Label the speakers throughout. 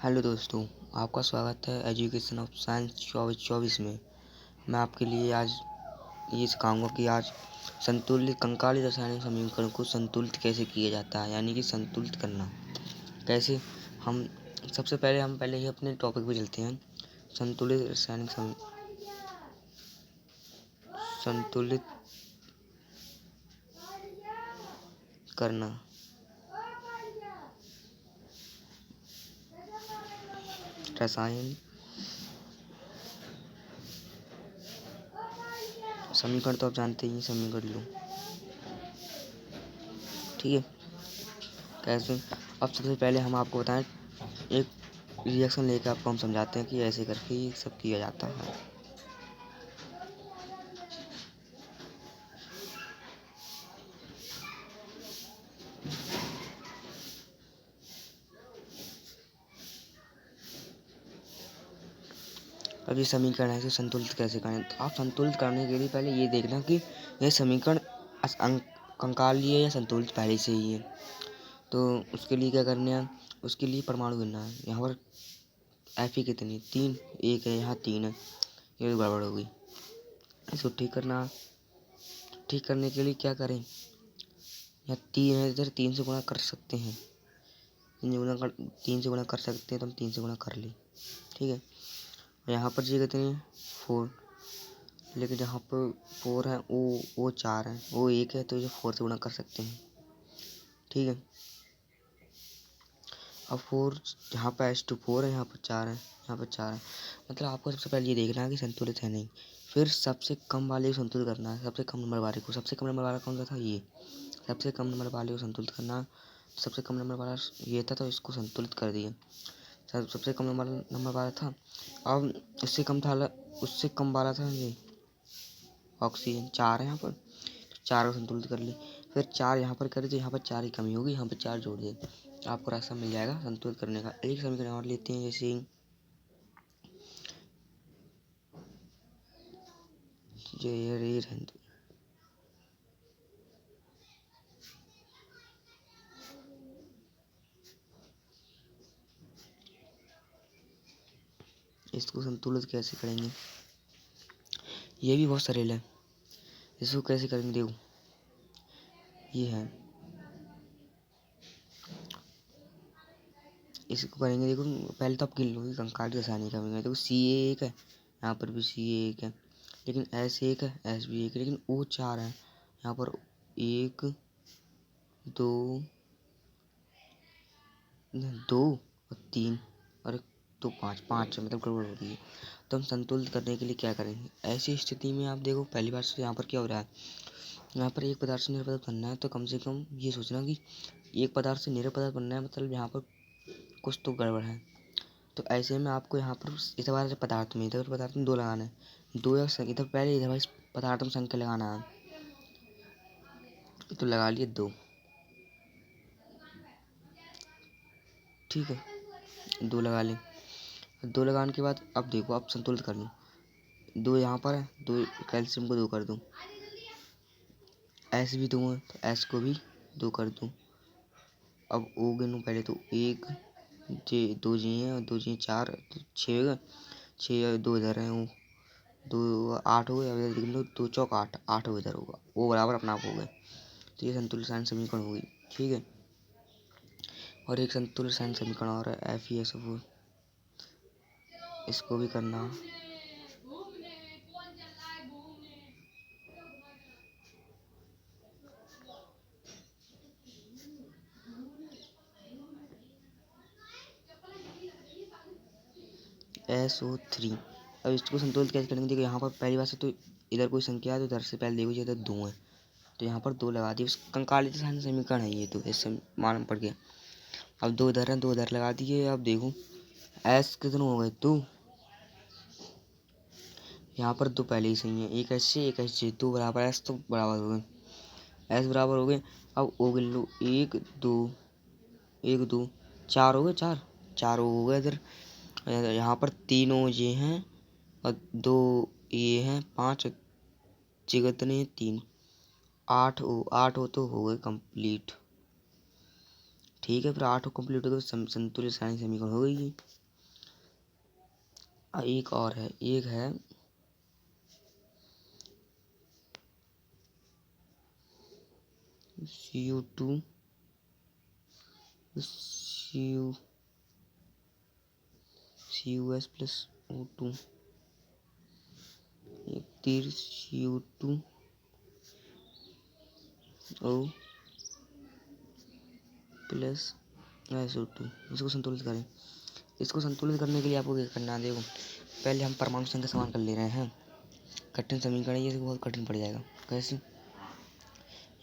Speaker 1: Hello दोस्तों, आपका स्वागत है एजुकेशन ऑफ साइंस 24 में। मैं आपके लिए आज ये सिखाऊंगा कि आज संतुलित कंकाली रासायनिक समीकरण को संतुलित कैसे किया जाता है, यानी कि संतुलित करना कैसे। हम सबसे पहले ही अपने टॉपिक पे चलते हैं। संतुलित रासायनिक संतुलित करना। रसायन समीकरण तो आप जानते ही, समीकरण लो, ठीक है। कैसे? अब सबसे पहले हम आपको बताएं, एक रिएक्शन लेकर आपको हम समझाते हैं कि ऐसे करके ये सब किया जाता है। अब ये समीकरण है, इसे संतुलित कैसे करें। तो आप संतुलित करने के लिए पहले ये देखना कि यह समीकरण कंकालीय या संतुलित पहले से ही है। तो उसके लिए क्या करना है, उसके लिए परमाणु गिनना है। यहाँ पर Fe कितनी, 3, 1 है, यहाँ 3 है, ये तो गड़बड़ हो गई। इसको ठीक करना, ठीक करने के लिए क्या करें, यहाँ 3 है, इधर 3 से गुणा कर सकते हैं, 3 से गुणा कर सकते हैं, तो हम 3 से गुणा कर लें, ठीक है। यहाँ पर जी कितनी है, 4, लेकिन जहाँ पर 4 है वो 4 है, वो 1 है, तो ये 4 से गुणा कर सकते हैं, ठीक है। अब 4 यहाँ पर H2 4 है, यहाँ पर 4 है, यहाँ पर 4 है, मतलब आपको सबसे पहले ये देखना है कि संतुलित है नहीं। फिर सबसे कम वाले को संतुलित करना है, सबसे कम नंबर वाले को। सबसे कम नंबर वाला कौन सा था, ये। सबसे कम नंबर वाले को संतुलित करना, सबसे कम नंबर वाला ये था, तो इसको संतुलित कर दिया। सबसे कम नंबर वाला था। अब उससे कम वाला था ये ऑक्सीजन, 4 है यहाँ पर, 4 को संतुलित कर ली। फिर 4 यहाँ पर कर दिए, यहाँ पर 4 की कमी होगी, यहाँ पर 4 जोड़ दिए, आपको रास्ता मिल जाएगा संतुलित करने का। एक समीकरण और लेते हैं, जैसे इसको संतुलित कैसे करेंगे, ये भी बहुत सरल है। इसको कैसे करेंगे, देखो ये है, इसको करेंगे। देखो पहले तो आप गिन लो कंकाली रासायनिक समीकरण। देखो Ca1 है, यहाँ पर भी Ca1 है, लेकिन S1 है, S भी 1 है, लेकिन O4 है। यहाँ पर 1 2 और 3 और 2 5 है, मतलब गड़बड़ हो रही है। तो हम संतुलित करने के लिए क्या करेंगे, ऐसी स्थिति में आप देखो पहली बार से यहाँ पर क्या हो रहा है, यहाँ पर एक पदार्थ से निरपदार्थ बनना है, तो कम से कम ये सोचना कि एक पदार्थ से निरपदार्थ बनना है, मतलब यहाँ पर कुछ तो गड़बड़ है। तो ऐसे में आपको यहाँ पर इधर वाले पदार्थ में 2 लगाना है, 2 या इधर पहले इधर वाले पदार्थ में संख्या लगाना है, तो लगा लिए 2, ठीक है। 2 लगा लें, 2 लगाने के बाद अब देखो आप संतुलित कर लो। 2 यहाँ पर है, 2 कैल्शियम को 2 कर दूँ, S भी 2 है, तो S को भी 2 कर दूँ। अब O गिनूँ पहले, तो 1 2 जी हैं और 2 जी 4, तो 6 होगा, 6 और 2 इधर हैं, वो 2 8 हो गए। अब इधर गिन लो, 2 चौक 8, 8 हो इधर होगा, वो बराबर अपना आप हो गए। तो ये संतुलित रासायनिक समीकरण होगी, ठीक है। और एक संतुलित रासायनिक समीकरण और है FeSO4, इसको भी करना। SO3, अब इसको संतुलित कैसे करेंगे, देखो यहाँ पर पहली बात से तो इधर कोई संख्या है, तो इधर से पहले देखो इधर 2 है, तो यहाँ पर 2 लगा दिए। कंकाली रासायनिक समीकरण है ये, तो इससे मालूम पड़ गया। अब 2 इधर हैं, 2 इधर लगा दिए। अब देखो S कितने हो गए, 2, यहाँ पर 2 पहले ही सही है, एक S से एक S से 2 बराबर S, तो बराबर हो गए, S बराबर हो गए। अब O गिन लो, 1 2 1 2 4 हो गए, 4 हो गए इधर। यहाँ पर 3 O ये हैं और 2 ये हैं, 5 कितने हैं, 3 8 O तो हो गए कंप्लीट, ठीक है, फिर 8 कंप्लीट हो गए, संतुलित रासायनिक समीकरण हो गई है। एक और है, एक है CO2 CuS प्लस O2, एक तीर CO2 O प्लस SO2, इसको संतुलित करें। इसको संतुलित करने के लिए आपको क्या करना है, देखो पहले हम परमाणु संख्या समान कर ले रहे हैं। कठिन समीकरण ये बहुत कठिन पड़ जाएगा। कैसे,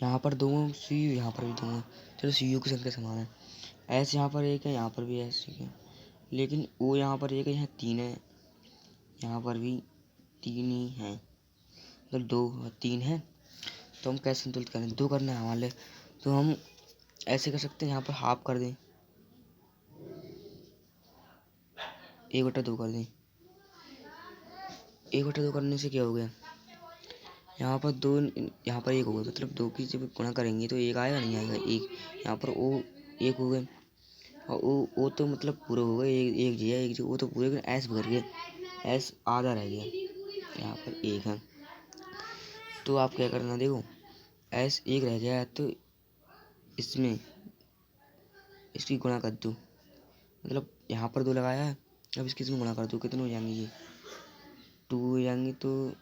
Speaker 1: यहाँ पर दो सी, यहाँ पर भी दो है, चलो CU की संख्या समान है। S यहाँ पर एक है, यहाँ पर भी S है, लेकिन O यहाँ पर एक है, यहाँ 3 है, यहाँ पर भी 3 ही है, मतलब 2 3 है। तो हम कैसे संतुलित करें, 2 करना है हमारे, तो हम ऐसे कर सकते हैं, यहाँ पर हाफ कर दें, 1/2 कर दें। 1/2 करने से क्या हो गया, यहाँ पर 2, यहाँ पर 1 हो गया, मतलब 2 की जब गुणा करेंगे तो 1 आएगा, नहीं आएगा 1। यहाँ पर O 1 हो गए, और O तो मतलब पूरा हो गया, एक जी है, एक जी, वो तो पूरे S भर गए, S आधा रह गया, यहाँ पर 1 है। तो आप क्या करना, देखो S 1 रह गया तो इसमें इसकी गुणा कर दो, मतलब यहाँ पर 2 लगाया है, अब इसकी इसमें गुणा कर दो, कितने हो जाएंगे, ये 2 हो जाएंगे, तो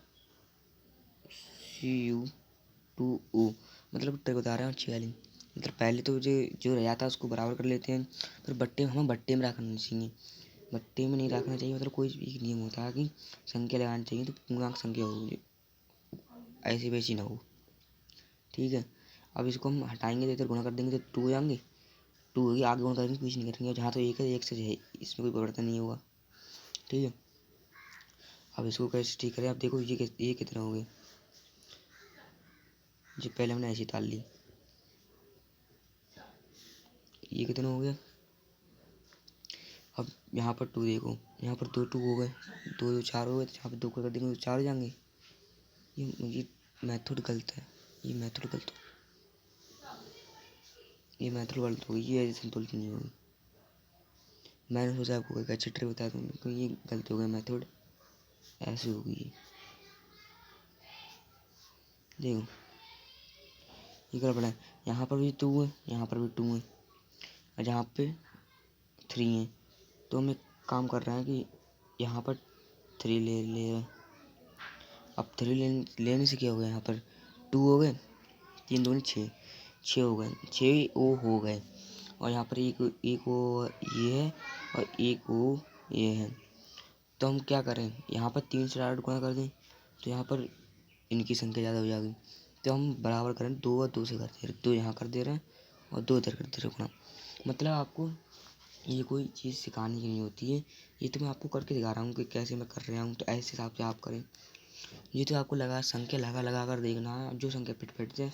Speaker 1: CU2O, मतलब ट्रिक बता रहे हैं अच्छी वाली। मतलब पहले तो जो रह जाता है उसको बराबर कर लेते हैं, फिर हमें बट्टे में रखना चाहिए, बट्टे में नहीं रखना चाहिए, मतलब कोई एक नियम होता है कि संख्या लगानी चाहिए तो पूर्णांक संख्या हो, ऐसी वैसी ना हो। ठीक है, अब इसको हम हटाएंगे तो इधर गुणा कर देंगे तो 2 हो जाएंगे, 2 होगी, आगे गुणा करेंगे पीछे नहीं करेंगे, जहाँ तो 1 है 1 से है, इसमें कोई परिवर्तन नहीं होगा। ठीक है, अब इसको कैसे ठीक करें, अब देखो ये कितना हो गया, जो पहले हमने ऐसी ताल ली, ये कितना हो गया। अब यहाँ पर 2 देखो, यहाँ पर 2 2 हो गए, 2 2 4 हो गए, तो यहाँ पर 2 कर देंगे तो 4 हो जाएंगे। ये मेथड गलत है, ये मेथड गलत हो गई, ये ऐसे संतुलित नहीं होगी। मैंने सोचा आपको एक अच्छी ट्रिक बता दूँ, ये गलत हो गया, मेथड ऐसे होगी। देखो ये गड़बड़ है, यहाँ पर भी 2 है, यहाँ पर भी 2 है, और यहाँ पे 3 है। तो हम एक काम कर रहे हैं कि यहाँ पर 3 ले रहे हैं। अब 3 लेने से क्या हो गया, यहाँ पर 2 हो गए, 3 2 6, 6 हो गए, 6 O हो गए, और यहाँ पर एक O ये है और एक O ये है। तो हम क्या करें, यहाँ पर 3 से डायरेक्ट गुणा कर दें, तो यहाँ पर इनकी संख्या ज़्यादा हो जाएगी। तो हम बराबर करें, 2 और 2 से कर दे रहे, 2 यहाँ कर दे रहे हैं और 2 इधर कर दे रहे गुणा। मतलब आपको ये कोई चीज़ सिखाने की नहीं होती है, ये तो मैं आपको करके दिखा रहा हूँ कि कैसे मैं कर रहा हूँ, तो ऐसे हिसाब से आप करें। ये तो आपको संख्या लगा कर देखना है, जो संख्या फिट जाए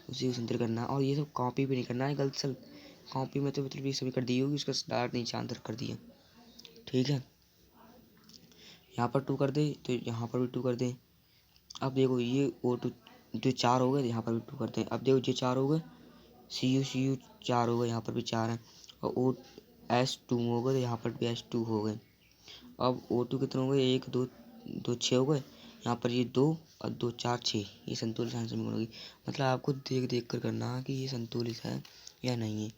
Speaker 1: उसी को संतुलित करना है, और ये सब कॉपी भी नहीं करना है गलत से। कॉपी में तो मतलब ये सभी कर दी होगी, उसका स्टार्ट नीचे आंसर कर दिया। ठीक है, यहाँ पर 2 कर दे तो यहाँ पर भी 2 कर दें। अब देखो ये O2 जो 4 हो गए, यहाँ पर भी 2 करते हैं। अब देखो ये 4 हो गए, CU 4 हो गए, यहाँ पर भी 4 है, और S2 हो गए, तो यहाँ पर भी S2 हो गए। अब O2 कितने हो गए, 1 2 2 6 हो गए, यहाँ पर ये 2 और 2 4 6, ये संतुलित समीकरण होगी। मतलब आपको देख देख कर करना है कि ये संतुलित है या नहीं है।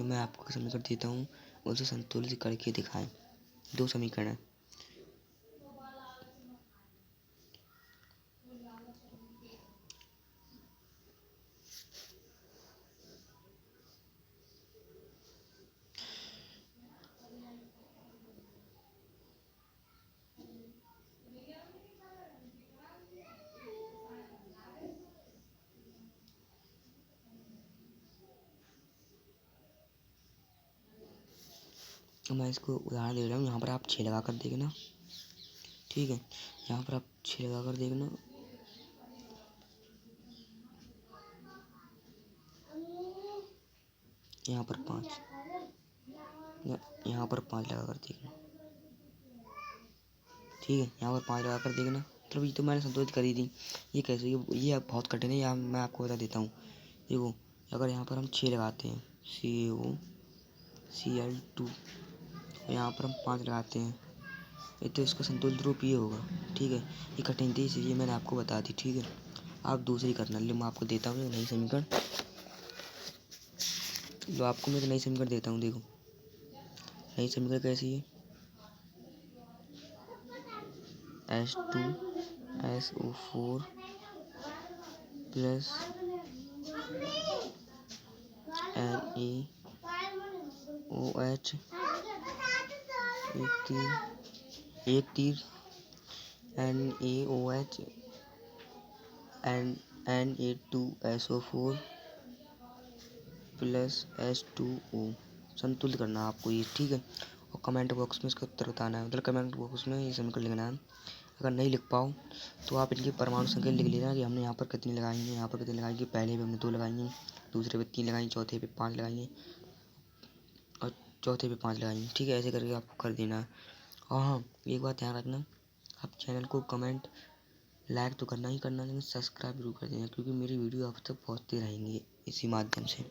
Speaker 1: मैं आपको समीकरण देता हूँ, उसे संतुलित करके दिखाएं। 2 समीकरण है, तो मैं इसको उदाहरण दे रहा हूँ। यहाँ पर आप 6 लगा कर देखना। ठीक है, यहाँ पर आप 6 लगा कर देखना, यहाँ पर 5, यहाँ पर 5 लगा कर देखना। ठीक है, यहाँ पर 5 लगा कर देखना, मतलब ये तो मैंने संतुलित करी थी। ये अब बहुत कठिन है, मैं आपको बता देता हूँ। देखो अगर यहाँ पर हम 6 लगाते हैं, CaOCl2। यहाँ पर हम 5 लगाते हैं। ये तो इसका संतुलित रूप ये होगा। ठीक है, ये कठिनाई इसलिए मैंने आपको बता दी। ठीक है, आप दूसरी करना। ले मैं आपको देता हूँ एक नई समीकरण। लो आपको मैं एक नई समीकरण देता हूँ। देखो नई समीकरण कैसी है? H2SO4 प्लस NaOH एक तीर NaOH Na2SO4 प्लस H2O संतुलित करना आपको ये। ठीक है, और कमेंट बॉक्स में इसका उत्तर बताना है। मतलब कमेंट बॉक्स में ये समीकरण लिखना है। अगर नहीं लिख पाओ तो आप इनकी परमाणु संख्या लिख लेना कि हमने यहाँ पर कितनी लगाई है, यहाँ पर कितनी लगाई है। पहले भी हमने 2 लगाई हैं, दूसरे पे 3 लगाई, चौथे पे 5 लगाई हैं और चौथे पे 5 लगाई हैं। ठीक है, ऐसे करके आपको कर देना है। और हाँ, एक बात ध्यान रखना, आप चैनल को कमेंट लाइक तो करना ही करना, लेकिन सब्सक्राइब जरूर कर देना, क्योंकि मेरी वीडियो आप तक पहुँचती रहेंगी इसी माध्यम से।